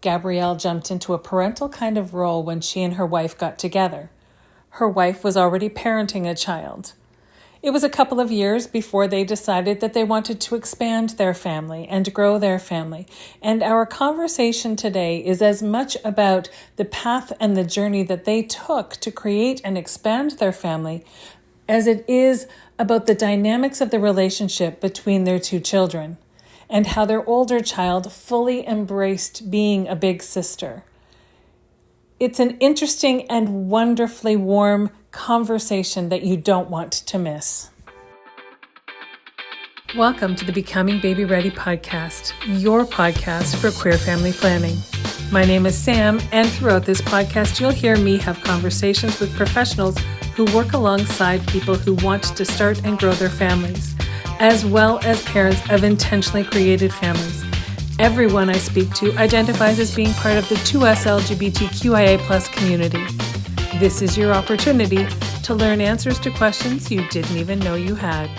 Gabrielle jumped into a parental kind of role when she and her wife got together. Her wife was already parenting a child. It was a couple of years before they decided that they wanted to expand their family and grow their family. And our conversation today is as much about the path and the journey that they took to create and expand their family as it is about the dynamics of the relationship between their two children and how their older child fully embraced being a big sister. It's an interesting and wonderfully warm conversation that you don't want to miss. Welcome to the Becoming Baby Ready podcast, your podcast for queer family planning. My name is Sam, and throughout this podcast, you'll hear me have conversations with professionals who work alongside people who want to start and grow their families, as well as parents of intentionally created families. Everyone I speak to identifies as being part of the 2S LGBTQIA+ community. This is your opportunity to learn answers to questions you didn't even know you had.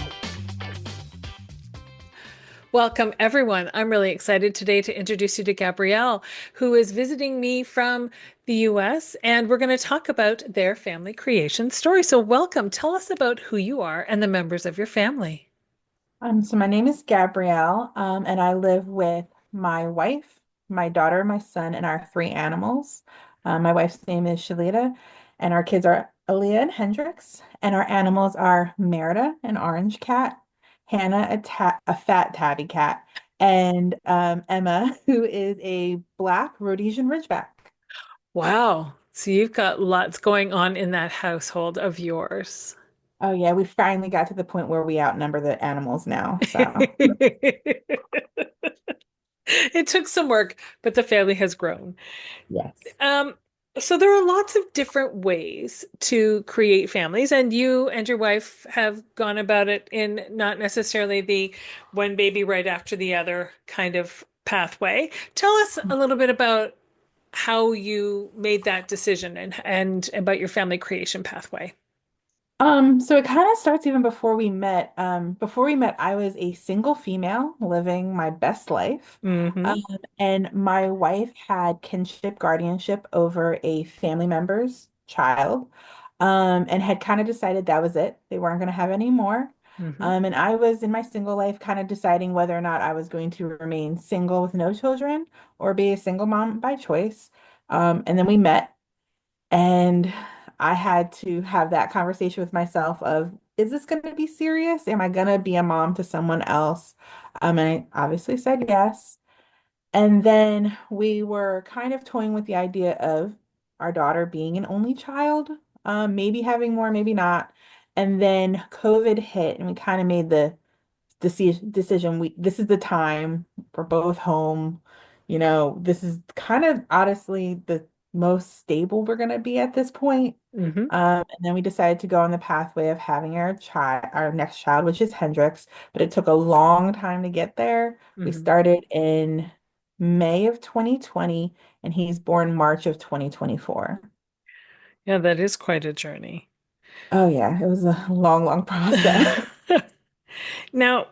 Welcome, everyone. I'm really excited today to introduce you to Gabrielle, who is visiting me from the US, and we're going to talk about their family creation story. So welcome. Tell us about who you are and the members of your family. So my name is Gabrielle, and I live with my wife, my daughter, my son, and our three animals. My wife's name is Shalita, and our kids are Aaliyah and Hendrix, and our animals are Merida, an orange cat, Hannah, a fat tabby cat, and Emma, who is a black Rhodesian Ridgeback. Wow. So you've got lots going on in that household of yours. Oh yeah, we finally got to the point where we outnumber the animals now. So It took some work, but the family has grown. yes. Um, so there are lots of different ways to create families, and you and your wife have gone about it in not necessarily the one baby right after the other kind of pathway. Tell us a little bit about how you made that decision and about your family creation pathway. So it kind of starts even before we met. Before we met, I was a single female living my best life. Um, Hmm. and my wife had kinship guardianship over a family member's child, and had kind of decided that was it. They weren't going to have any more. Hmm. And I was in my single life kind of deciding whether or not I was going to remain single with no children or be a single mom by choice. And then we met. And I had to have that conversation with myself of, is this going to be serious? Am I going to be a mom to someone else? And I obviously said yes. And then we were kind of toying with the idea of our daughter being an only child, maybe having more, maybe not. And then COVID hit, and we kind of made the decision. This is the time for both home. This is kind of honestly the most stable we're going to be at this point. Hmm. And then we decided to go on the pathway of having our next child, which is Hendrix, but it took a long time to get there. We Hmm. started in May of 2020, and he's born March of 2024. Yeah, that is quite a journey. Oh yeah, it was a long, long process. Now,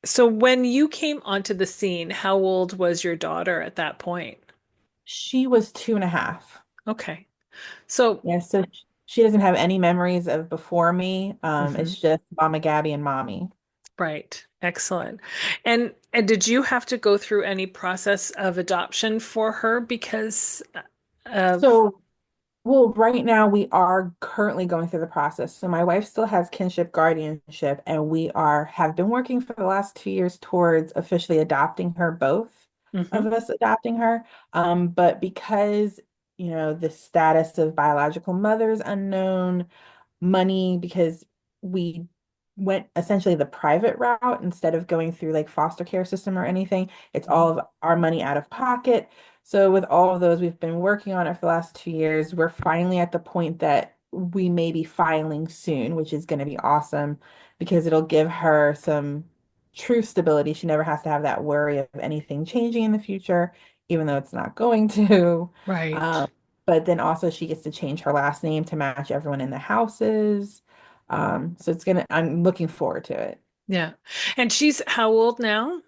so when you came onto the scene, how old was your daughter at that point? She was 2.5. Okay. So, Yeah, so she doesn't have any memories of before me. mhm, It's just Mama Gabby and Mommy. right. Excellent. And did you have to go through any process of adoption for her because of So, well, right now we are currently going through the process. So my wife still has kinship guardianship, and we have been working for the last 2 years towards officially adopting her, both of Mhm. us adopting her. But because, the status of biological mother is unknown, money, because we went essentially the private route instead of going through like foster care system or anything. It's all Mhm. of our money out of pocket. So with all of those, we've been working on it for the last 2 years. We're finally at the point that we may be filing soon, which is going to be awesome because it'll give her some true stability. She never has to have that worry of anything changing in the future, even though it's not going to. Right. Um, but then also she gets to change her last name to match everyone in the houses. So I'm looking forward to it. Yeah. And she's how old now?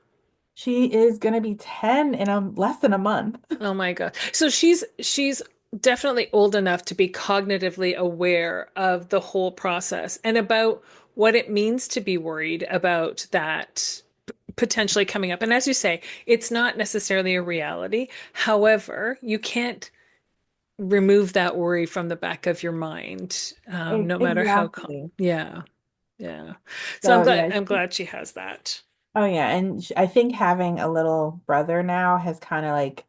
She is going to be 10 in less than a month. Oh my God. So she's definitely old enough to be cognitively aware of the whole process and about what it means to be worried about that potentially coming up. And as you say, it's not necessarily a reality. However, you can't remove that worry from the back of your mind, no matter how Exactly. yeah, yeah. So So yeah, I'm glad she has that. oh yeah, and I think having a little brother now has kind of like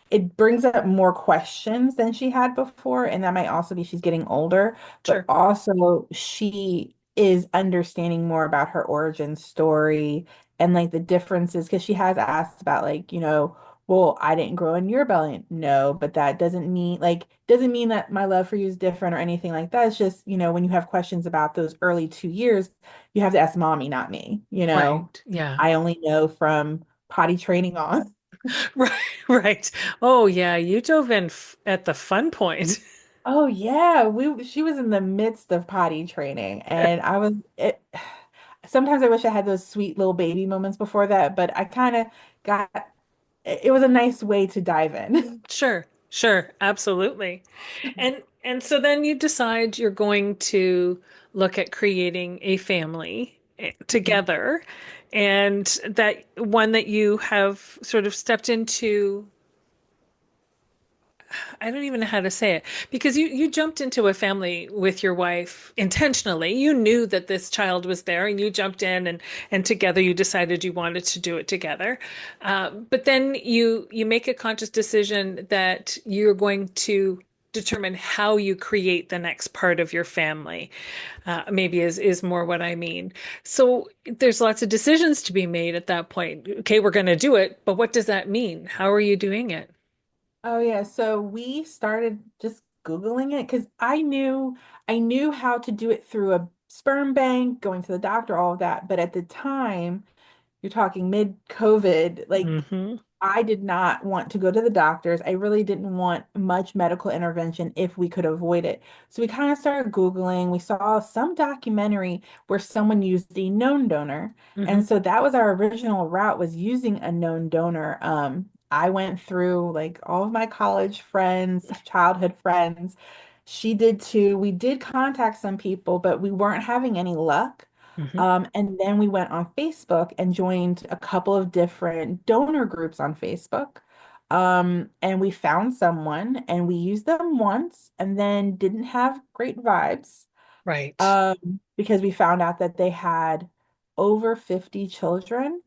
it brings up more questions than she had before, and that might also be she's getting older, but Sure. also she is understanding more about her origin story and like the differences because she has asked about like, well, I didn't grow in your belly. No, but that doesn't mean that my love for you is different or anything like that. It's just, when you have questions about those early 2 years, you have to ask mommy, not me. Right. Yeah. I only know from potty training on. Right. Right. Oh yeah, you dove in at the fun point. Oh yeah, she was in the midst of potty training and sometimes I wish I had those sweet little baby moments before that, but I kind of got it was a nice way to dive in. Sure. Sure. Absolutely. And so then you decide you're going to look at creating a family together, and that one that you have sort of stepped into. I don't even know how to say it because you jumped into a family with your wife intentionally. You knew that this child was there, and you jumped in, and together you decided you wanted to do it together. But then you make a conscious decision that you're going to determine how you create the next part of your family. Maybe is more what I mean. So there's lots of decisions to be made at that point. Okay, we're going to do it, but what does that mean? How are you doing it? Oh yeah, so we started just Googling it because I knew how to do it through a sperm bank, going to the doctor, all of that. But at the time, you're talking mid-COVID, like Hmm. I did not want to go to the doctors. I really didn't want much medical intervention if we could avoid it. So we kind of started Googling. We saw some documentary where someone used a known donor. And Hmm. so that was our original route was using a known donor. I went through like all of my college friends, childhood friends. She did too. We did contact some people, but we weren't having any luck. Hmm. And then we went on Facebook and joined a couple of different donor groups on Facebook. And we found someone and we used them once and then didn't have great vibes Right. because we found out that they had over 50 children.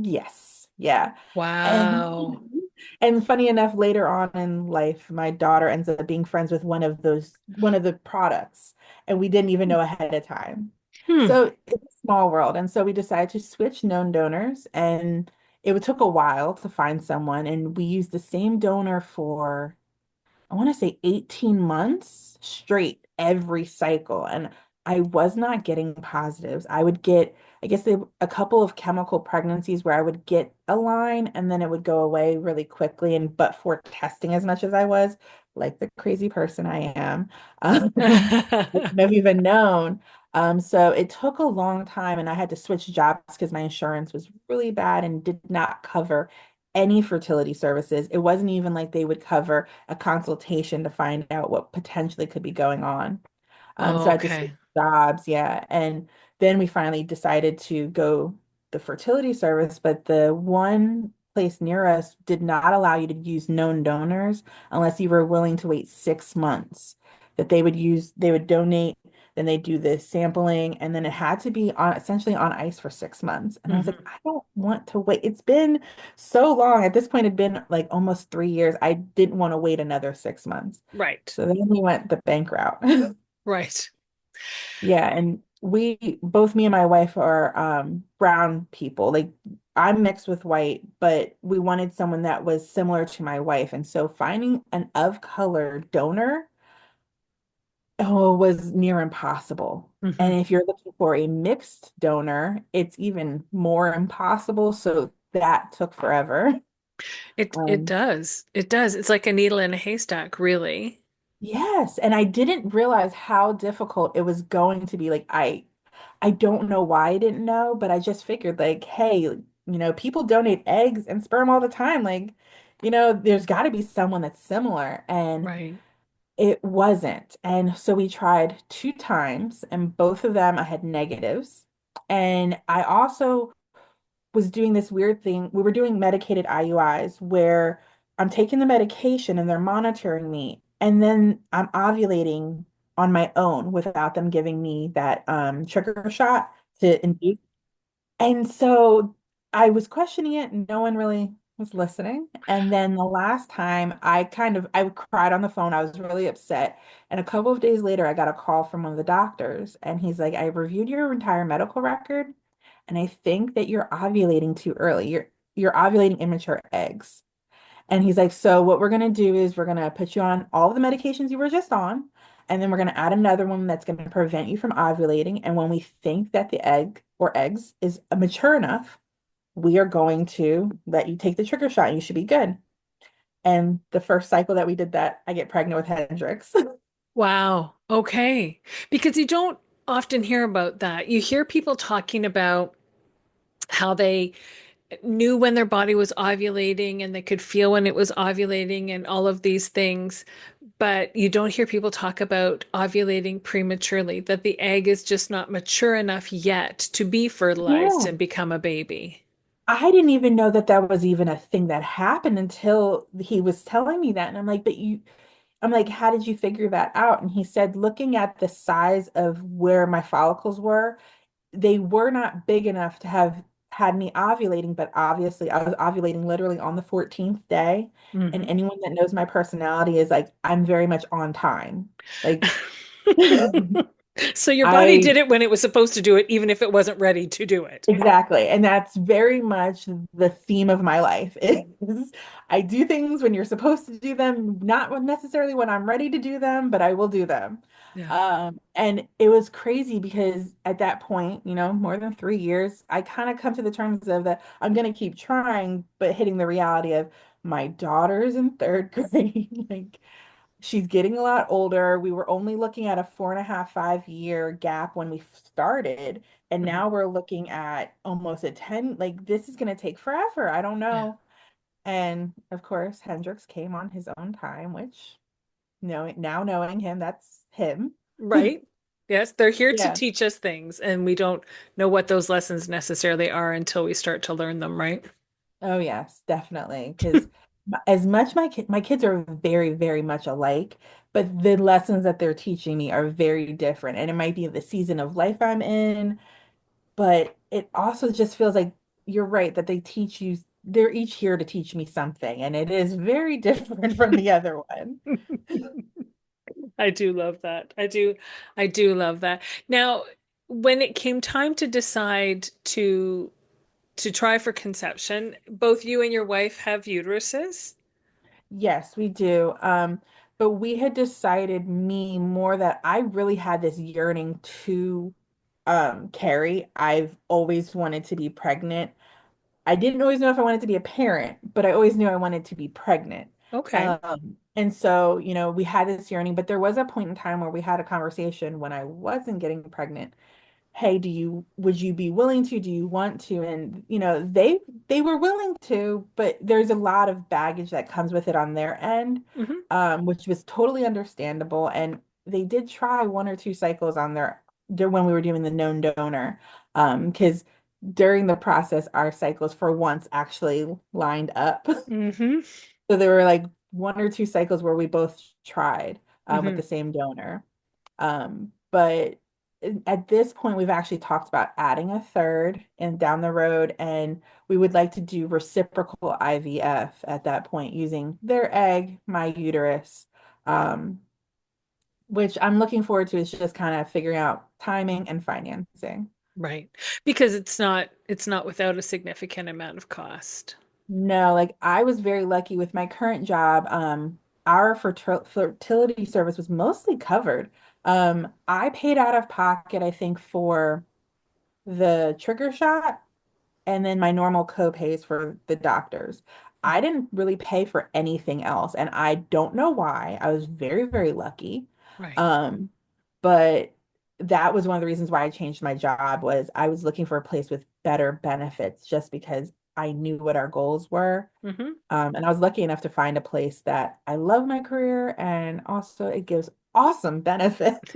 Yes, yeah. And Wow. and funny enough, later on in life, my daughter ends up being friends with one of the products, and we didn't even know ahead of time. Hmm. So it's a small world. And so we decided to switch known donors, and it took a while to find someone, and we used the same donor for I want to say 18 months straight every cycle. And I was not getting positives. I would get, I guess, a couple of chemical pregnancies where I would get a line and then it would go away really quickly. And but for testing as much as I was, like the crazy person I am, I wouldn't have even known. So it took a long time and I had to switch jobs because my insurance was really bad and did not cover any fertility services. It wasn't even like they would cover a consultation to find out what potentially could be going on. So I had to switch Okay. jobs, yeah. And then we finally decided to go the fertility service, but the one place near us did not allow you to use known donors unless you were willing to wait 6 months. That they would donate, then they do the sampling, and then it had to be on essentially on ice for 6 months. And I was like, Hmm. I don't want to wait. It's been so long. At this point, it'd been like almost 3 years. I didn't want to wait another 6 months. Right. So then we went the bank route. Right. Yeah, and both me and my wife are brown people. Like I'm mixed with white, but we wanted someone that was similar to my wife. And so finding an of color donor was near impossible. Hmm. And if you're looking for a mixed donor, it's even more impossible. So that took forever. It Um, does. It does. It's like a needle in a haystack, really. yes, and I didn't realize how difficult it was going to be. I don't know why I didn't know, but I just figured like, hey, people donate eggs and sperm all the time. Like, there's got to be someone that's similar. And Right. it wasn't. And so we tried 2 times, and both of them I had negatives. And I also was doing this weird thing. We were doing medicated IUIs where I'm taking the medication and they're monitoring me, and then I'm ovulating on my own without them giving me that trigger shot to induce. And so I was questioning it and no one really was listening. And then the last time I cried on the phone. I was really upset. And a couple of days later, I got a call from one of the doctors and he's like, I reviewed your entire medical record and I think that you're ovulating too early. You're ovulating immature eggs. And he's like, so what we're gonna do is we're gonna put you on all of the medications you were just on, and then we're gonna add another one that's gonna prevent you from ovulating. And when we think that the egg or eggs is mature enough, we are going to let you take the trigger shot and you should be good. And the first cycle that we did that, I get pregnant with Hendrix. Wow. Okay. Because you don't often hear about that. You hear people talking about how they knew when their body was ovulating and they could feel when it was ovulating and all of these things. But you don't hear people talk about ovulating prematurely, that the egg is just not mature enough yet to be fertilized Yeah. and become a baby. I didn't even know that that was even a thing that happened until he was telling me that. And I'm like, how did you figure that out? And he said, looking at the size of where my follicles were, they were not big enough to have had me ovulating, but obviously I was ovulating literally on the 14th day. And Mhm. anyone that knows my personality is like, I'm very much on time. Like, So your body did I it when it was supposed to do it, even if it wasn't ready to do it. Exactly. And that's very much the theme of my life is I do things when you're supposed to do them, not necessarily when I'm ready to do them, but I will do them. Yeah. And it was crazy because at that point, more than 3 years, I kind of come to the terms of that I'm going to keep trying, but hitting the reality of my daughter's in third grade. Like, she's getting a lot older. We were only looking at a 4.5, 5 year gap when we started. And Mhm. now we're looking at almost a 10, like this is going to take forever. I don't Yeah. know. And of course, Hendrix came on his own time, which now knowing him, that's him. Right? Yes, they're here to Yeah. teach us things, and we don't know what those lessons necessarily are until we start to learn them, right? Oh yes, definitely. Because as much my kids are very, very much alike, but the lessons that they're teaching me are very different. And it might be the season of life I'm in, but it also just feels like you're right that they're each here to teach me something, and it is very different from the other one. I do love that. I do love that. Now, when it came time to decide to try for conception, both you and your wife have uteruses. Yes, we do. But we had decided me more that I really had this yearning to carry. I've always wanted to be pregnant. I didn't always know if I wanted to be a parent, but I always knew I wanted to be pregnant. Okay. And so, we had this yearning, but there was a point in time where we had a conversation when I wasn't getting pregnant. Hey, would you be willing to? Do you want to? And, they were willing to, but there's a lot of baggage that comes with it on their end, Hmm. which was totally understandable. And they did try 1 or 2 cycles on when we were doing the known donor, because during the process, our cycles for once actually lined up. Hmm. So there were like 1 or 2 cycles where we both tried with Hmm. the same donor. But at this point, we've actually talked about adding a third and down the road, and we would like to do reciprocal IVF at that point using their egg, my uterus, um, which I'm looking forward to is just kind of figuring out timing and financing. Right. Because it's not without a significant amount of cost. No, like I was very lucky with my current job. Our fertility service was mostly covered. I paid out of pocket, I think, for the trigger shot and then my normal co-pays for the doctors. I didn't really pay for anything else, and I don't know why. I was very, very lucky. Right. Um, but that was one of the reasons why I changed my job was I was looking for a place with better benefits just because I knew what our goals were. Hmm. And I was lucky enough to find a place that I love my career and also it gives awesome benefits.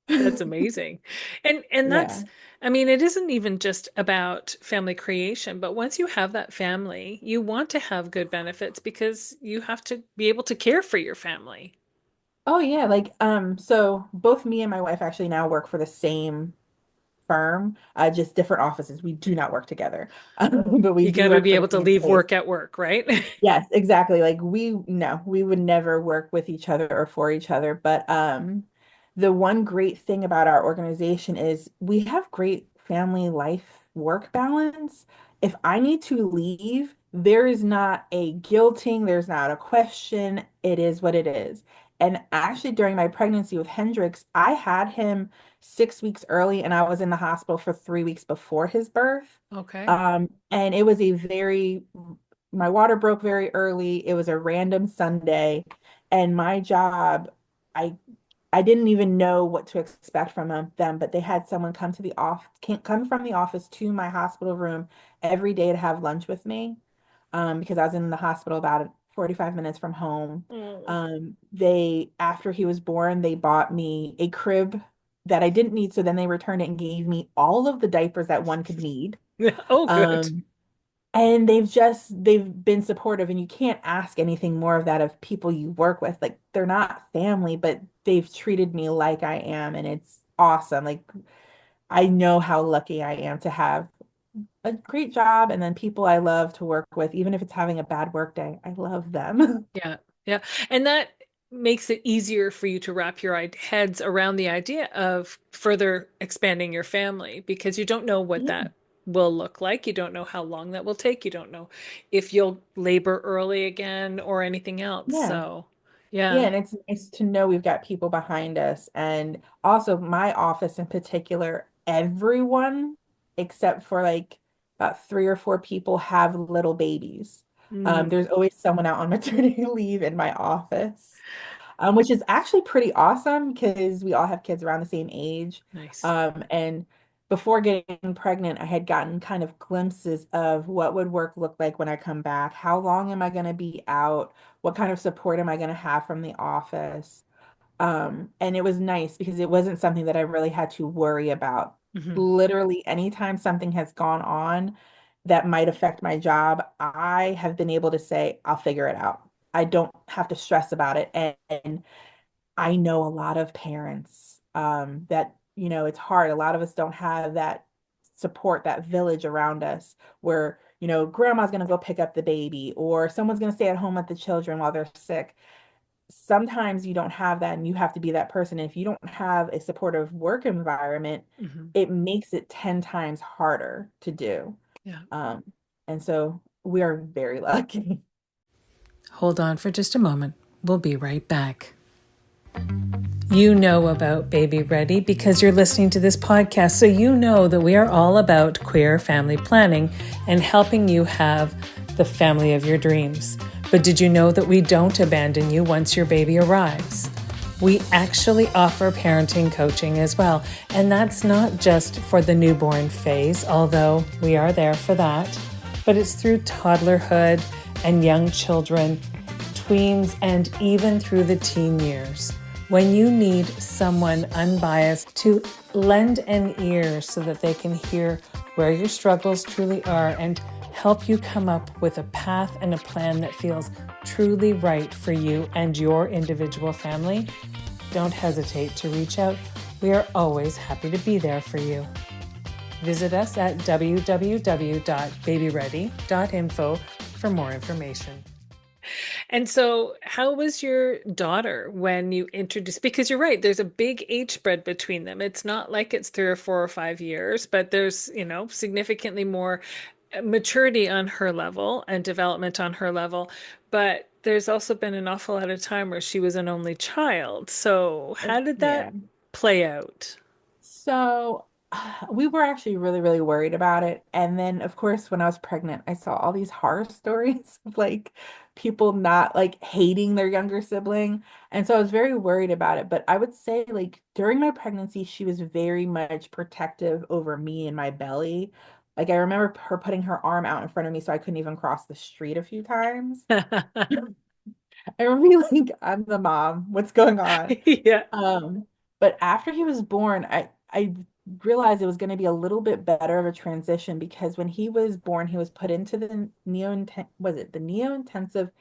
That's amazing. And Yeah. that's, I mean, it isn't even just about family creation, but once you have that family, you want to have good benefits because you have to be able to care for your family. Oh yeah, like so both me and my wife actually now work for the same firm, just different offices. We do not work together. But we You do got to work be for the able to same leave place. work at work, right? Yes, exactly. Like we no, we would never work with each other or for each other. But the one great thing about our organization is we have great family life work balance. If I need to leave, there is not a guilting, there's not a question. It is what it is. And actually, during my pregnancy with Hendrix, I had him 6 weeks early, and I was in the hospital for 3 weeks before his birth. Okay. And it was a very my water broke very early. It was a random Sunday, and my job, I I didn't even know what to expect from them, but they had someone come to the off come from the office to my hospital room every day to have lunch with me, because I was in the hospital about 45 minutes from home. Oh. They after he was born, they bought me a crib that I didn't need, so then they returned it and gave me all of the diapers that one could need. Oh, good. Um, and they've been supportive, and you can't ask anything more of that of people you work with. Like they're not family, but they've treated me like I am, and it's awesome. Like I know how lucky I am to have a great job and then people I love to work with, even if it's having a bad work day. I love them. Yeah. Yeah. And that makes it easier for you to wrap your heads around the idea of further expanding your family because you don't know what Yeah. that will look like. You don't know how long that will take. You don't know if you'll labor early again or anything else. Yeah. So, Yeah, yeah. and it's nice to know we've got people behind us. And also my office in particular, everyone except for like about 3 or 4 people have little babies. Mm, There's always someone out on maternity leave in my office, which is actually pretty awesome because we all have kids around the same age. nice. And before getting pregnant, I had gotten kind of glimpses of what would work look like when I come back. How long am I going to be out? What kind of support am I going to have from the office? And it was nice because it wasn't something that I really had to worry about. Hmm. Literally, anytime something has gone on that might affect my job, I have been able to say, I'll figure it out. I don't have to stress about it. And I know a lot of parents that, it's hard. A lot of us don't have that support, that village around us where, grandma's going to go pick up the baby or someone's going to stay at home with the children while they're sick. Sometimes you don't have that and you have to be that person. And if you don't have a supportive work environment, Hmm. it makes it 10 times harder to do. Yeah. Um, and so we are very lucky. Hold on for just a moment. We'll be right back. You know about Baby Ready because you're listening to this podcast, so you know that we are all about queer family planning and helping you have the family of your dreams. But did you know that we don't abandon you once your baby arrives? We actually offer parenting coaching as well, and that's not just for the newborn phase, although we are there for that, but it's through toddlerhood and young children, tweens, and even through the teen years. When you need someone unbiased to lend an ear so that they can hear where your struggles truly are and help you come up with a path and a plan that feels truly right for you and your individual family, don't hesitate to reach out. We are always happy to be there for you. Visit us at www.babyready.info for more information. And so, how was your daughter when you introduced? Because you're right, there's a big age spread between them. It's not like it's 3 or 4 or 5 years, but there's, significantly more maturity on her level and development on her level. But there's also been an awful lot of time where she was an only child. So, how did Yeah. that play out? So we were actually really, really worried about it. And then, of course, when I was pregnant, I saw all these horror stories of like people not like hating their younger sibling. And so I was very worried about it. But I would say, like, during my pregnancy, she was very much protective over me and my belly. Like I remember her putting her arm out in front of me so I couldn't even cross the street a few times. I remember being like, I'm the mom. What's going on? Yeah. Um, but after he was born, I realized it was going to be a little bit better of a transition because when he was born, he was put into the neo-intensive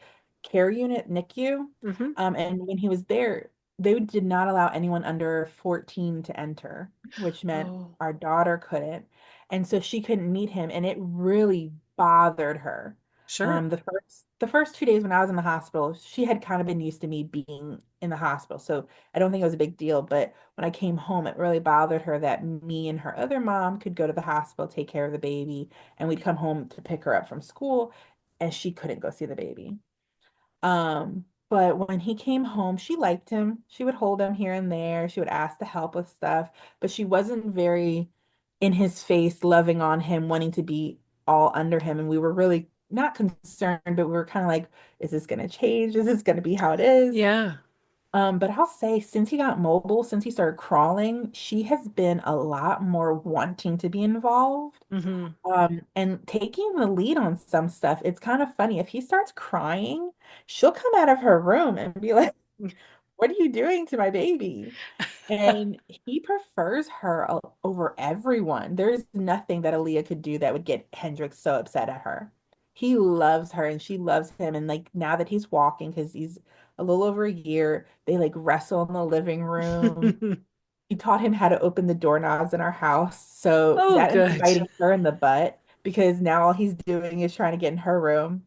care unit, NICU. Hmm. And when he was there, they did not allow anyone under 14 to enter, which meant Oh, our daughter couldn't. And so she couldn't meet him, and it really bothered her. sure. The first 2 days when I was in the hospital, she had kind of been used to me being in the hospital. So I don't think it was a big deal. But when I came home, it really bothered her that me and her other mom could go to the hospital, take care of the baby, and we'd come home to pick her up from school, and she couldn't go see the baby. But when he came home, she liked him. She would hold him here and there. She would ask to help with stuff, but she wasn't very in his face, loving on him, wanting to be all under him. And we were really not concerned, but we were kind of like, is this going to change? Is this going to be how it is? Yeah. But I'll say since he got mobile, since he started crawling, she has been a lot more wanting to be involved. Hmm. And taking the lead on some stuff, it's kind of funny. If he starts crying, she'll come out of her room and be like, what are you doing to my baby? And he prefers her over everyone. There's nothing that Aaliyah could do that would get Hendrix so upset at her. He loves her and she loves him. And like now that he's walking, because he's a little over a year, they like wrestle in the living room. He taught him how to open the doorknobs in our house. So Oh, that ended up good. biting her in the butt because now all he's doing is trying to get in her room.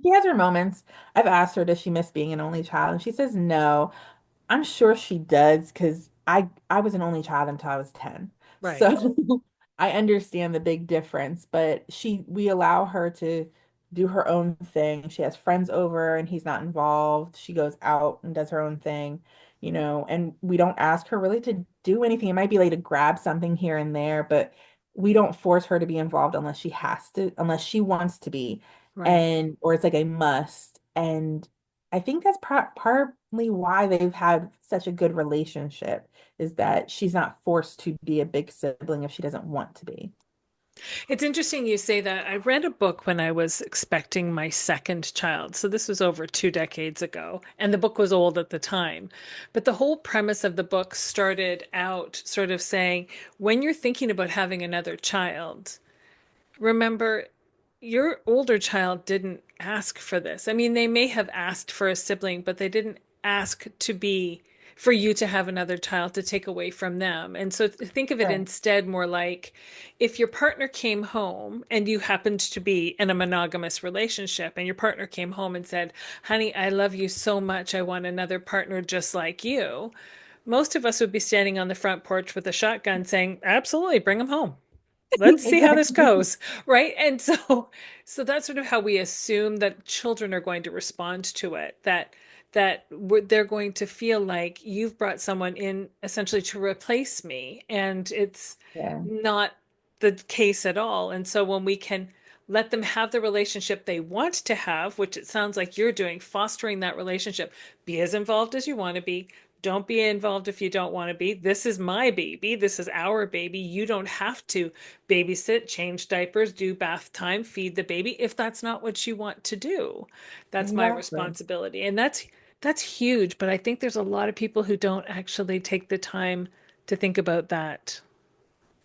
She has her moments. I've asked her, does she miss being an only child? And she says no. I'm sure she does because I was an only child until I was 10. Right. So I understand the big difference, but we allow her to do her own thing. She has friends over and he's not involved. She goes out and does her own thing, and we don't ask her really to do anything. It might be like to grab something here and there, but we don't force her to be involved unless she has to, unless she wants to be, Right. and or it's like a must. And I think that's partly why they've had such a good relationship is that she's not forced to be a big sibling if she doesn't want to be. It's interesting you say that. I read a book when I was expecting my second child. So this was over 2 decades ago, and the book was old at the time. But the whole premise of the book started out sort of saying, when you're thinking about having another child, remember, your older child didn't ask for this. I mean, they may have asked for a sibling, but they didn't ask to be for you to have another child to take away from them. And so think of it Right. instead more like if your partner came home and you happened to be in a monogamous relationship and your partner came home and said, "Honey, I love you so much. I want another partner just like you." Most of us would be standing on the front porch with a shotgun saying, "Absolutely, bring him home. Let's see how this Exactly. goes." Right. And so that's sort of how we assume that children are going to respond to it, they're going to feel like you've brought someone in essentially to replace me, and it's Yeah. not the case at all. And so when we can let them have the relationship they want to have, which it sounds like you're doing, fostering that relationship, be as involved as you want to be. Don't be involved if you don't want to be. This is my baby. This is our baby. You don't have to babysit, change diapers, do bath time, feed the baby if that's not what you want to do. That's my Exactly. responsibility. And that's huge, but I think there's a lot of people who don't actually take the time to think about that.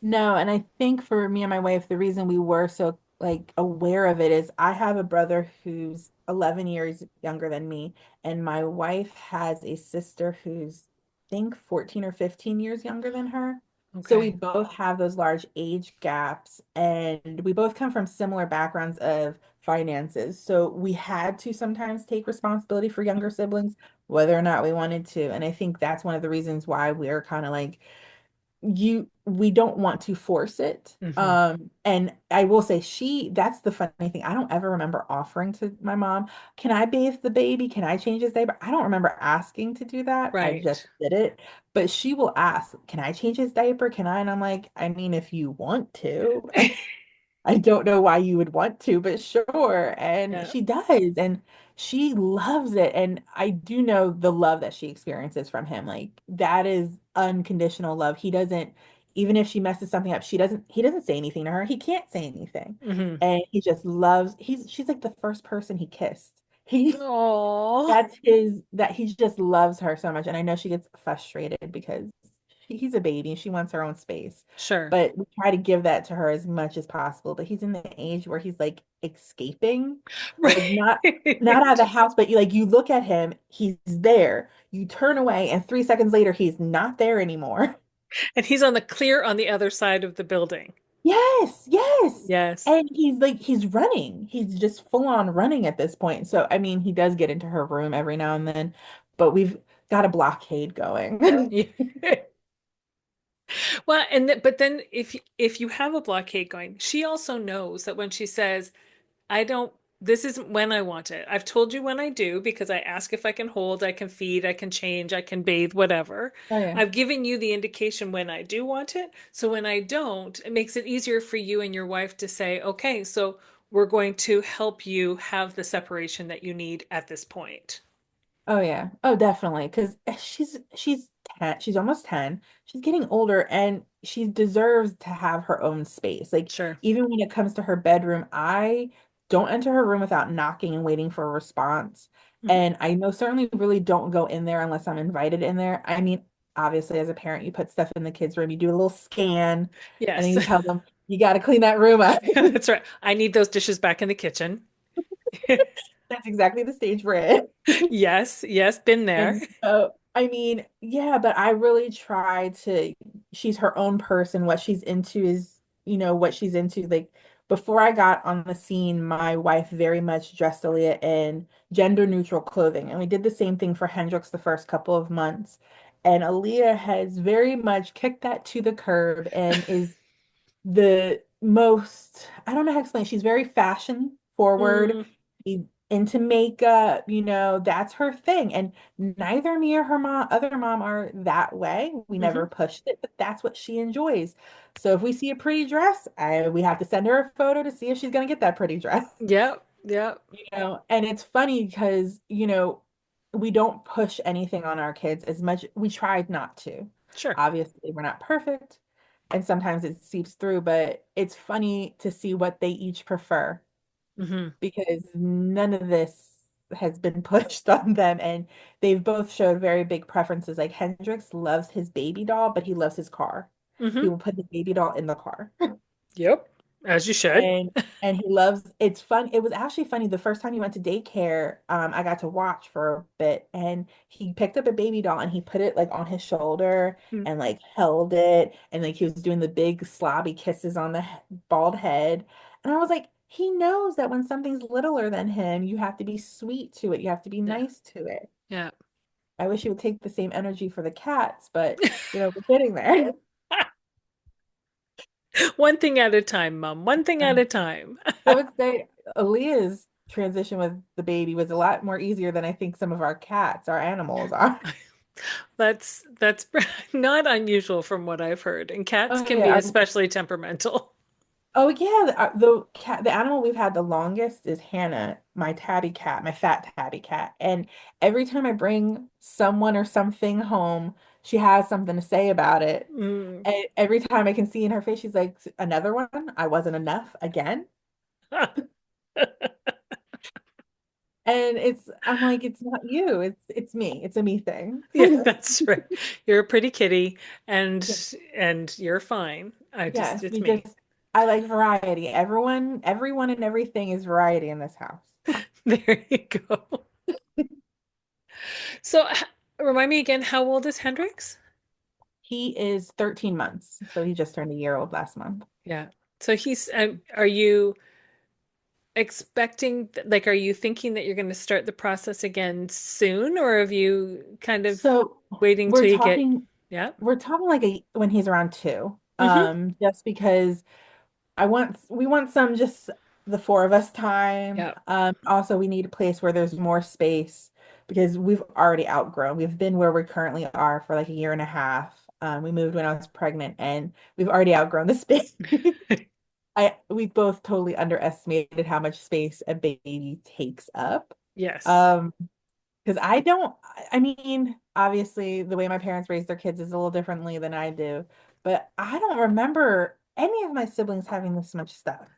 No, and I think for me and my wife, the reason we were so like aware of it is I have a brother who's 11 years younger than me, and my wife has a sister who's, I think, 14 or 15 years younger than her. So we Okay. both have those large age gaps, and we both come from similar backgrounds of finances. So we had to sometimes take responsibility for younger siblings, whether or not we wanted to. And I think that's one of the reasons why we're kind of like we don't want to force it. Hmm. And I will say that's the funny thing. I don't ever remember offering to my mom, can I bathe the baby? Can I change his diaper? I don't remember asking to do that. I Right. just did it. But she will ask, can I change his diaper? Can I? And I'm like, I mean, if you want to. I don't know why you would want to, but sure. And Yeah. she does. And she loves it. And I do know the love that she experiences from him. Like that is unconditional love. He doesn't even if she messes something up, he doesn't say anything to her. He can't say anything. Hmm. And he just loves, she's like the first person he kissed. He Oh, That's his, that he just loves her so much. And I know she gets frustrated because he's a baby and she wants her own space. sure. But we try to give that to her as much as possible. But he's in the age where he's like escaping, like not out of Right. the house, but you look at him, he's there. You turn away, and 3 seconds later, he's not there anymore. And he's on the clear on the other side of the building. Yes, yes. Yes. And he's running. He's just full on running at this point. So I mean, he does get into her room every now and then, but we've got a blockade going. Yeah. Well, and but then if you have a blockade going, she also knows that when she says, "I don't, this isn't when I want it. I've told you when I do because I ask if I can hold, I can feed, I can change, I can bathe, whatever. Oh yeah. I've given you the indication when I do want it. So when I don't, it makes it easier for you and your wife to say, okay, so we're going to help you have the separation that you need at this point." Oh yeah. Oh, definitely. Because she's 10, she's almost 10. She's getting older and she deserves to have her own space. Like Sure. even when it comes to her bedroom, I don't enter her room without knocking and waiting for a response. Mhm. And I most certainly really don't go in there unless I'm invited in there. I mean, obviously as a parent, you put stuff in the kids' room, you do a little scan, and then Yes. you tell them you got to clean that room up. That's right. I need those dishes back in the kitchen. That's exactly the stage we're in. Yes, yes, been there. And so, I mean, yeah, but I really try to, she's her own person. What she's into is, what she's into. Like before I got on the scene, my wife very much dressed Aaliyah in gender neutral clothing. And we did the same thing for Hendrix the first couple of months. And Aaliyah has very much kicked that to the curb and is the most, I don't know how to explain. She's very fashion forward, Mm, into makeup, that's her thing. And neither me or her other mom are that way. We never hmm. pushed it, but that's what she enjoys. So if we see a pretty dress, we have to send her a photo to see if she's going to get that pretty dress. Yep, yep. And it's funny because, we don't push anything on our kids as much. We tried not to. Sure. Obviously, we're not perfect, and sometimes it seeps through, but it's funny to see what they each prefer Hmm. because none of this has been pushed on them, and they've both showed very big preferences. Like Hendrix loves his baby doll, but he loves his car. He Hmm. will put his baby doll in the car. Yep. As you should. and and he loves, it's fun. It was actually funny the first time he went to daycare. I got to watch for a bit, and he picked up a baby doll and he put it like on his shoulder Mm. and like held it, and like he was doing the big slobby kisses on the bald head. And I was like, he knows that when something's littler than him, you have to be sweet to it, you have to be Yeah. nice to it. Yeah. I wish he would take the same energy for the cats, but we're getting there. One thing at a time, Mom. One thing at a time. I would say Aaliyah's transition with the baby was a lot more easier than I think some of our cats, our animals are. That's not unusual from what I've heard. And cats Oh can yeah, be especially temperamental. oh yeah. The cat, the animal we've had the longest is Hannah, my tabby cat, my fat tabby cat. And every time I bring someone or something home, she has something to say about it. Mm. And every time I can see in her face, she's like, another one? I wasn't enough again. And I'm like, it's not you, it's me. It's a me thing. Yeah, that's right. You're a pretty kitty Yeah. and you're fine. Yes, It's me. I like variety. Everyone and everything is variety in this house. There you go. So, remind me again, how old is Hendrix? He is 13 months, so he just turned a year old last month. Yeah. So are you expecting, like, are you thinking that you're going to start the process again soon, or have you kind of So waiting we're till you get, talking yeah? we're talking like when he's around 2. Mm-hmm. Just because we want some just the four of us time. Yeah. Also we need a place where there's more space because we've already outgrown. We've been where we currently are for like a year and a half. We moved when I was pregnant and we've already outgrown the space. We both totally underestimated how much space a baby takes up. Yes. Um, because I don't, I mean, obviously the way my parents raised their kids is a little differently than I do, but I don't remember any of my siblings having this much stuff.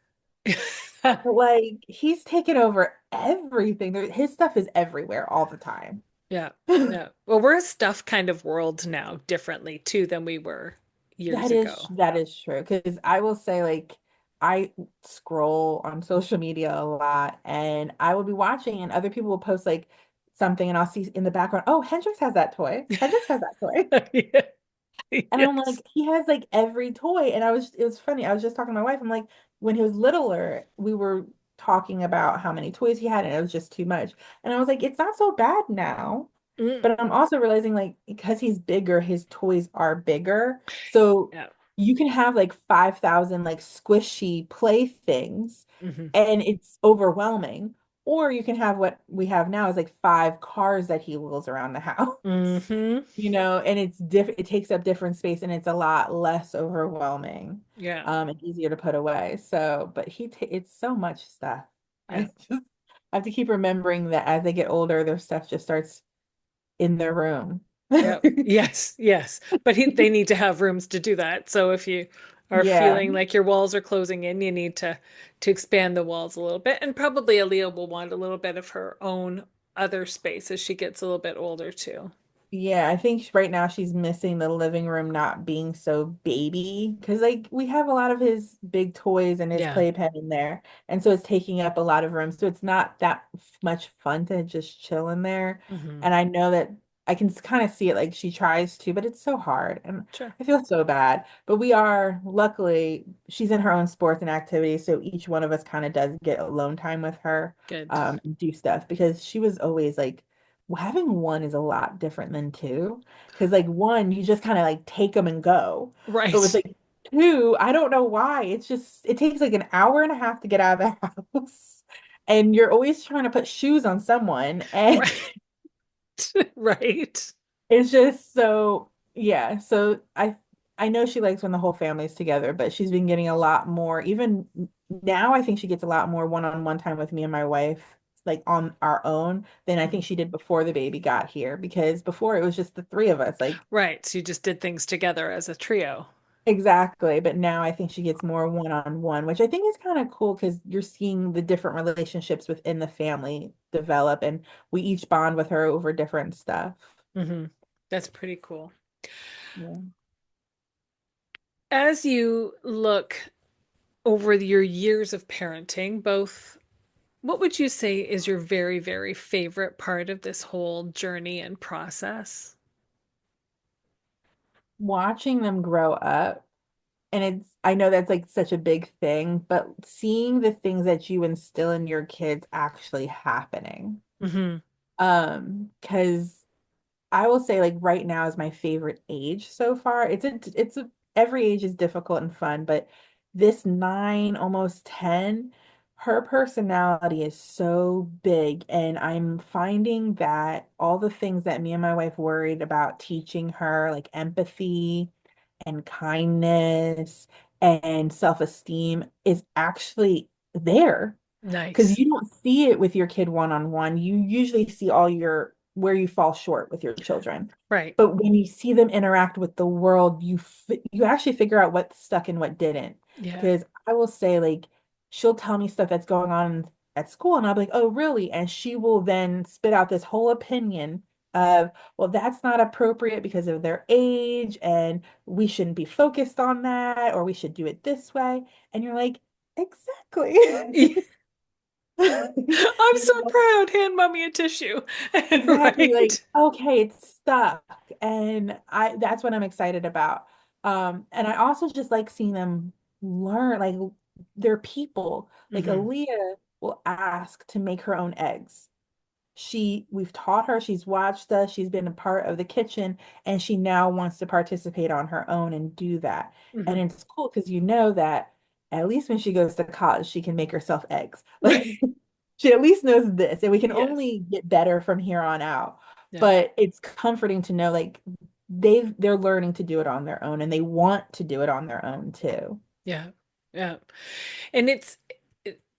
But like he's taken over everything. His stuff is everywhere all the time. Yeah. Yeah. Well, we're a stuff kind of world now, differently too than we were years ago. That is true. Because I will say, like, I scroll on social media a lot, and I will be watching, and other people will post like something, and I'll see in the background, oh, Hendrix has that toy. Hendrix has that toy. Yeah. And I'm like, Yes. he has like every toy. And it was funny. I was just talking to my wife. I'm like, when he was littler, we were talking about how many toys he had, and it was just too much. And I was like, it's not so bad now. Mm. But I'm also realizing, like, because he's bigger, his toys are bigger. So Yeah. you can have like 5,000 like squishy playthings, Hmm. and it's overwhelming. Or you can have what we have now is like five cars that he wheels around the house. Hmm. And it takes up different space and it's a lot less overwhelming, Yeah. and easier to put away. So, but it's so much stuff. Yeah. I just have to keep remembering that as they get older, their stuff just starts in their room. Yeah. Yes. Yes. But they need to have rooms to do that. So if you are Yeah. feeling like your walls are closing in, you need to expand the walls a little bit. And probably Aaliyah will want a little bit of her own other space as she gets a little bit older too. Yeah, I think right now she's missing the living room not being so baby because like we have a lot of his big toys and his Yeah. playpen in there, and so it's taking up a lot of room. So it's not that much fun to just chill in there. Hmm. And I know that I can kind of see it like she tries to, but it's so hard, and Sure. I feel so bad. But we are luckily she's in her own sports and activities, so each one of us kind of does get alone time with her, Good. and do stuff because she was always like having one is a lot different than two. Because like one, you just kind of like take them and go. But with Right. like two, I don't know why. It takes like an hour and a half to get out of the house. And you're always trying to put shoes on someone. And Right. Right. it's just so, yeah. So I know she likes when the whole family's together, but she's been getting a lot more, even now I think she gets a lot more one-on-one time with me and my wife, like on our own, than I think Mhm. she did before the baby got here. Because before it was just the three of us, like Right. So you just did things together as a trio. exactly. But now I think she gets more one-on-one, which I think is kind of cool because you're seeing the different relationships within the family develop, and we each bond with her over different stuff. Hmm. That's pretty cool. Yeah. As you look over your years of parenting, both, what would you say is your very, very favorite part of this whole journey and process? Watching them grow up, and I know that's like such a big thing, but seeing the things that you instill in your kids actually happening. Hmm. Because I will say like right now is my favorite age so far. Every age is difficult and fun, but this 9, almost 10, her personality is so big, and I'm finding that all the things that me and my wife worried about teaching her, like empathy and kindness and self-esteem, is actually there because Nice. you don't see it with your kid one-on-one. You usually see all your where you fall short with your children. Right. But when you see them interact with the world, you actually figure out what stuck and what didn't. Yeah. Because I will say, like, she'll tell me stuff that's going on at school, and I'll be like, "Oh, really?" And she will then spit out this whole opinion of, "Well, that's not appropriate because of their age, and we shouldn't be focused on that, or we should do it this way." And you're like, "Exactly." I'm You so know, proud. Hand mommy a tissue. exactly, like, Right. okay, it's stuck. And I that's what I'm excited about. And I also just like seeing them learn, like they're people. Like Hmm. Aaliyah will ask to make her own eggs. We've taught her, she's watched us, she's been a part of the kitchen, and she now wants to participate on her own and do that. And Hmm. it's cool because you know that at least when she goes to college, she can make herself eggs. Right. Like she at least knows this, and we can Yes. only get better from here on out. Yeah. But it's comforting to know like they're learning to do it on their own, and they want to do it on their own too. Yeah. Yeah. And it's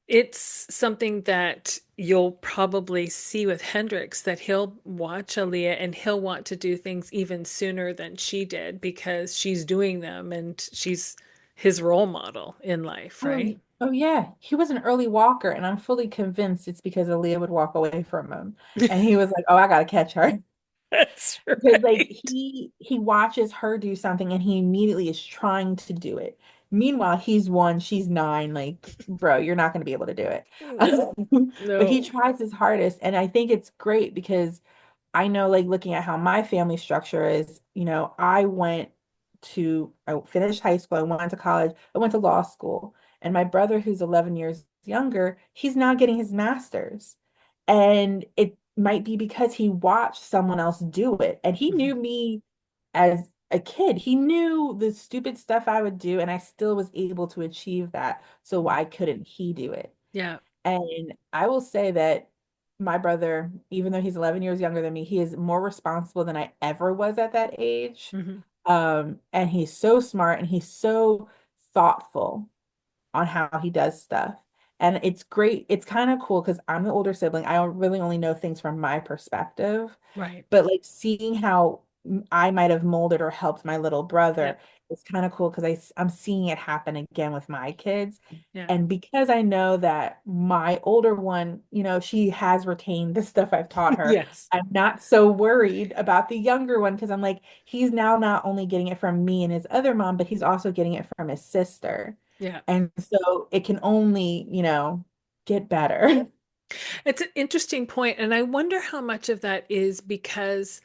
It's something that you'll probably see with Hendrix that he'll watch Aaliyah and he'll want to do things even sooner than she did because she's doing them and she's his role model in life, Oh, right? oh yeah. He was an early walker, and I'm fully convinced it's because Aaliyah would walk away from him. And he was like, oh, I gotta catch her. That's Because like right. he watches her do something and he immediately is trying to do it. Meanwhile, he's one, she's nine. Like, bro, you're not gonna be able to do it. No, But he no. tries his hardest, and I think it's great because I know, like, looking at how my family structure is, I finished high school, I went to college, I went to law school, and my brother, who's 11 years younger, he's now getting his master's. And it might be because he watched someone else do it. And he Mhm. knew me as a kid. He knew the stupid stuff I would do, and I still was able to achieve that. So why couldn't he do it? Yeah. And I will say that my brother, even though he's 11 years younger than me, he is more responsible than I ever was at that age. Hmm. And he's so smart and he's so thoughtful on how he does stuff. And it's great. It's kind of cool because I'm the older sibling. I don't really only know things from my perspective, Right. but like seeing how I might have molded or helped my little Yeah. brother, it's kind of cool because I'm seeing it happen again with my kids. Yeah. And because I know that my older one, she has retained the stuff I've taught her, Yes. I'm not so worried about the younger one because I'm like, he's now not only getting it from me and his other mom, but he's also getting it from his sister. Yeah. And so it can only, get better. It's an interesting point, and I wonder how much of that is because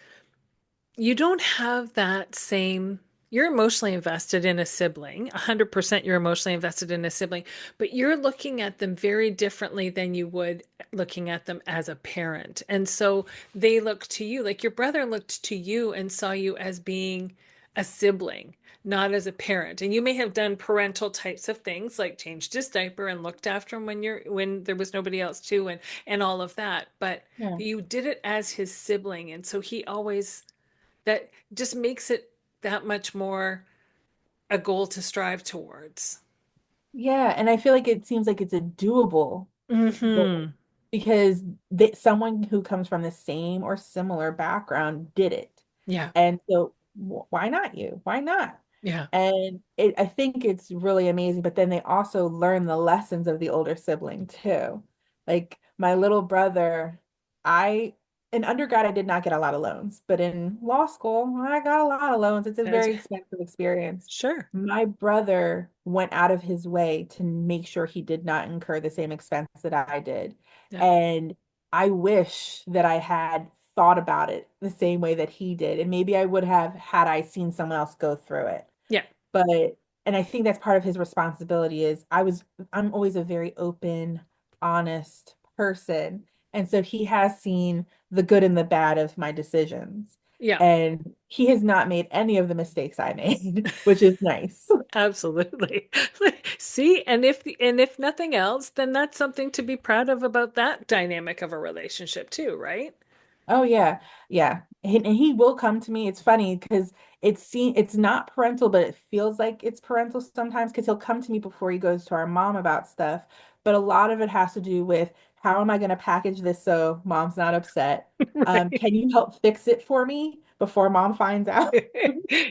you don't have that same you're emotionally invested in a sibling 100%. You're emotionally invested in a sibling, but you're looking at them very differently than you would looking at them as a parent. And so they look to you like your brother looked to you and saw you as being a sibling, not as a parent. And you may have done parental types of things like changed his diaper and looked after him when there was nobody else to, and all of that, but Yeah. you did it as his sibling. And so he always that just makes it that much more a goal to strive towards. Yeah, and I feel like it seems like it's a doable goal Hmm. because someone who comes from the same or similar background did it. Yeah. And so why not you? Why not? Yeah. And I think it's really amazing, but then they also learn the lessons of the older sibling too. Like my little brother, I in undergrad I did not get a lot of loans, but in law school I got a lot of loans. It's a As, very expensive experience. sure. My brother went out of his way to make sure he did not incur the same expense that I did. Yeah. And I wish that I had thought about it the same way that he did. And maybe I would have had I seen someone else go through it. Yeah. But and I think that's part of his responsibility is I'm always a very open, honest person. And so he has seen the good and the bad of my decisions. Yeah. And he has not made any of the mistakes I made, which is nice. Absolutely. See, and if nothing else, then that's something to be proud of about that dynamic of a relationship too, right? Oh yeah. Yeah. And he will come to me. It's funny because it's not parental, but it feels like it's parental sometimes because he'll come to me before he goes to our mom about stuff. But a lot of it has to do with how am I going to package this so mom's not upset? Right. Can you help fix it for me before mom finds out?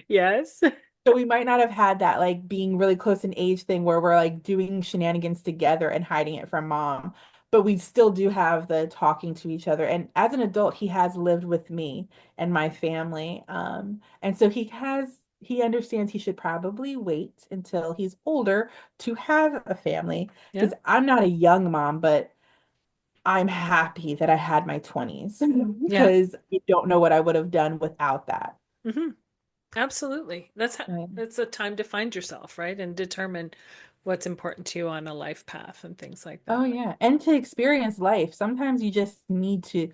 Yes. So we might not have had that like being really close in age thing where we're like doing shenanigans together and hiding it from mom. But we still do have the talking to each other. And as an adult, he has lived with me and my family. And so he understands he should probably wait until he's older to have a family. Yeah. Because I'm not a young mom, but I'm happy that I had my 20s Yeah. because I don't know what I would have done without that. Hmm. Absolutely. Right. That's a time to find yourself, right? And determine what's important to you on a life path and things like Oh, that. yeah. And to experience life. Sometimes you just need to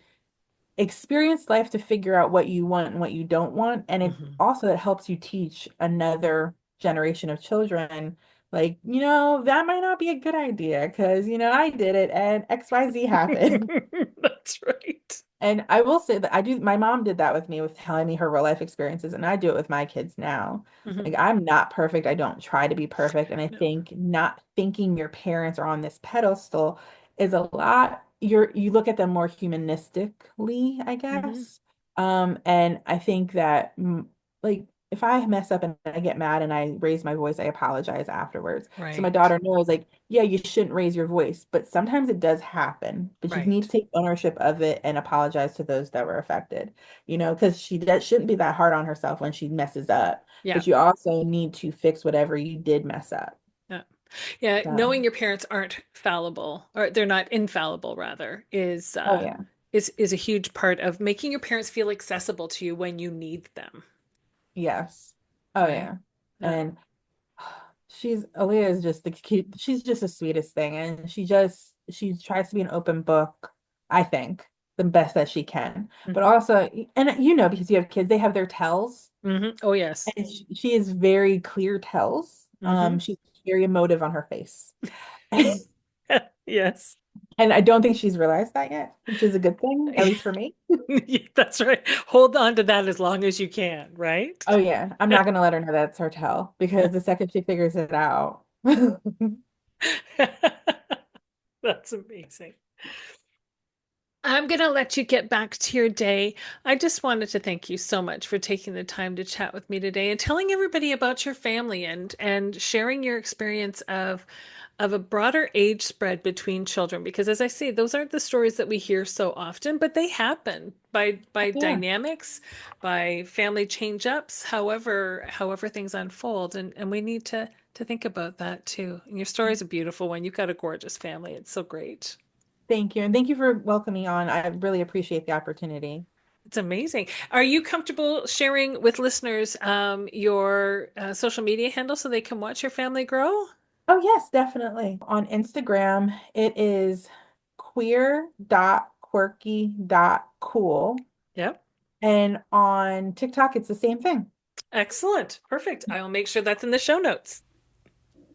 experience life to figure out what you want and what you don't want. And Hmm. it helps you teach another generation of children, like, that might not be a good idea because, I did it and XYZ happened. That's right. And I will say that my mom did that with me with telling me her real life experiences, and I do it with my kids now. Hmm. Like, I'm not perfect. I don't try to be perfect. And I No. think not thinking your parents are on this pedestal is a lot. You look at them more humanistically, I Hmm. guess. And I think that like if I mess up and I get mad and I raise my voice, I apologize afterwards. So my Right. daughter knows, like, yeah, you shouldn't raise your voice, but sometimes it does happen. But you need Right. to take ownership of it and apologize to those that were affected, because shouldn't be that hard on herself when she messes up. Yeah. But you also need to fix whatever you did mess up. Yeah. Yeah. So, Knowing your parents aren't fallible, or they're not infallible, rather, oh yeah, is a huge part of making your parents feel accessible to you when you need them. yes, oh Right. yeah, Yeah. and Aaliyah is just the cute. She's just the sweetest thing, and she tries to be an open book. I think the best that she can, but Hmm. also, and because you have kids, they have their tells, Hmm. Oh, yes. and she is very clear tells. Hmm. She's very emotive on her face, and Yes. I don't think she's realized that yet, which is a good thing, at least for me. That's right. Hold on to that as long as you can, right? Oh yeah, I'm not gonna let her know that's her tell because the second she figures it out. That's amazing. I'm going to let you get back to your day. I just wanted to thank you so much for taking the time to chat with me today and telling everybody about your family and sharing your experience of a broader age spread between children, because as I say, those aren't the stories that we hear so often, but they happen by Yeah. dynamics, by family change ups, however things unfold, and we need to think about that too. And your story is a beautiful one. You've got a gorgeous family. It's so great. Thank you. And thank you for welcoming me on. I really appreciate the opportunity. It's amazing. Are you comfortable sharing with listeners your social media handle so they can watch your family grow? Oh, yes, definitely. On Instagram, it is queer.quirky.cool. Yep. And on TikTok, it's the same thing. Excellent. Perfect. I will make sure that's in the show notes.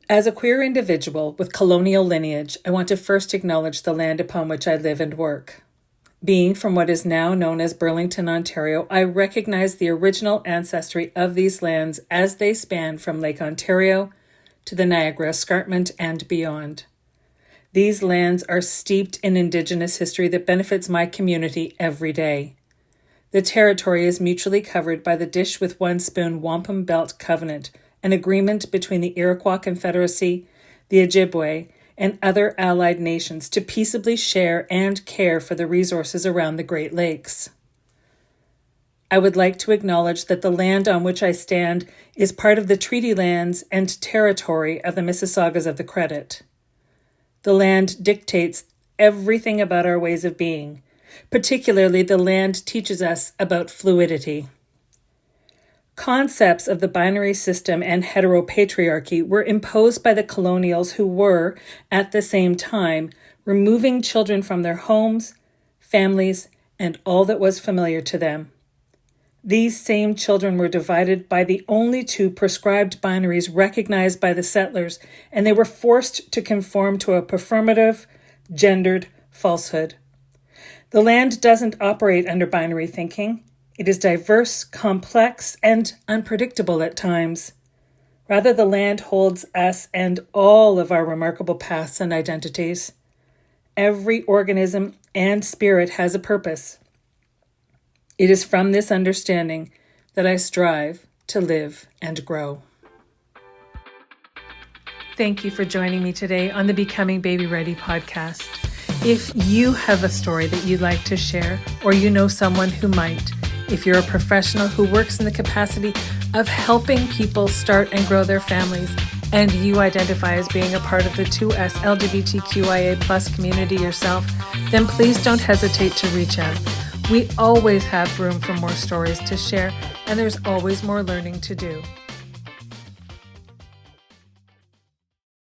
As a queer individual with colonial lineage, I want to first acknowledge the land upon which I live and work. Being from what is now known as Burlington, Ontario, I recognize the original ancestry of these lands as they span from Lake Ontario to the Niagara Escarpment and beyond. These lands are steeped in Indigenous history that benefits my community every day. The territory is mutually covered by the Dish with One Spoon Wampum Belt Covenant, an agreement between the Iroquois Confederacy, the Ojibwe, and other allied nations to peaceably share and care for the resources around the Great Lakes. I would like to acknowledge that the land on which I stand is part of the treaty lands and territory of the Mississaugas of the Credit. The land dictates everything about our ways of being. Particularly, the land teaches us about fluidity. Concepts of the binary system and heteropatriarchy were imposed by the colonials who were, at the same time, removing children from their homes, families, and all that was familiar to them. These same children were divided by the only two prescribed binaries recognized by the settlers, and they were forced to conform to a performative, gendered falsehood. The land doesn't operate under binary thinking. It is diverse, complex, and unpredictable at times. Rather, the land holds us and all of our remarkable paths and identities. Every organism and spirit has a purpose. It is from this understanding that I strive to live and grow. Thank you for joining me today on the Becoming Baby Ready podcast. If you have a story that you'd like to share, or you know someone who might, if you're a professional who works in the capacity of helping people start and grow their families, and you identify as being a part of the 2S LGBTQIA plus community yourself, then please don't hesitate to reach out. We always have room for more stories to share, and there's always more learning to do.